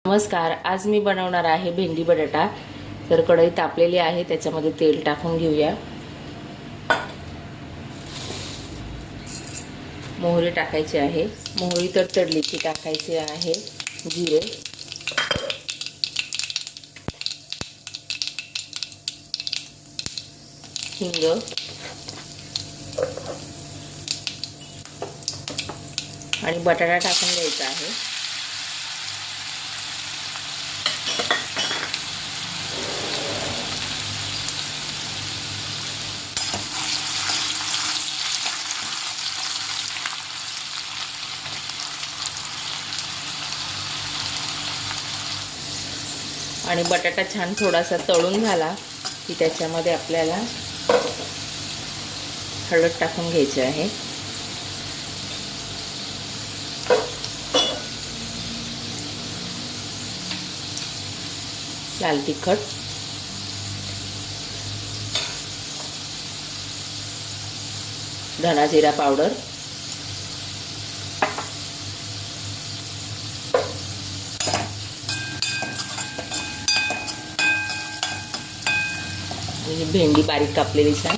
नमस्कार, आज मी बनवणार आहे भेंडी बटाटा। तर कढई तापलेली आहे, त्याच्यामध्ये तेल टाकून घेऊया। मोहरी टाकायची आहे। मोहरी तडतडली की टाकायची आहे जिरे, हिंग आणि बटाटा टाकून द्यायचा आहे। आणि बटाटा छान थोडासा तळून झाला की त्याच्यामध्ये आपल्याला हळद टाकून घ्यायची आहे। लाल तिखट, धना जिरा पावडर, भेंडी बारीक कापलेली छान,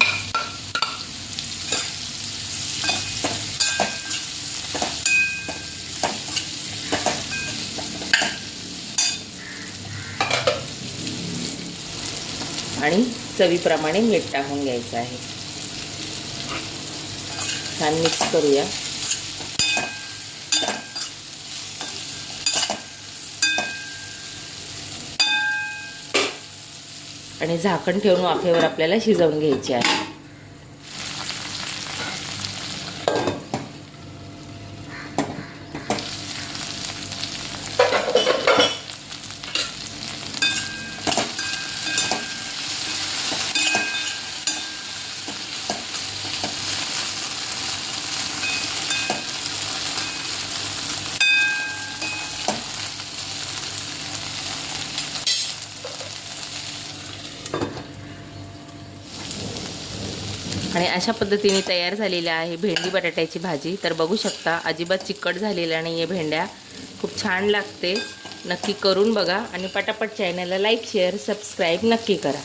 आणि चवीप्रमाणे मीठ टाकून घ्यायचं आहे। छान मिक्स करूया। आणि झाकण ठेवून वाफेवर आपल्याला शिजवून घ्यायचे आहे। आणि अशा पद्धतीने तयार झालेली आहे भेंडी बटाट्याची भाजी। तर बघू शकता, अजिबात चिकट झालेल्या नाही आहे भेंड्या, खूप छान लागते। नक्की करून बघा आणि पटापट चॅनलला लाईक शेअर सबस्क्राईब नक्की करा।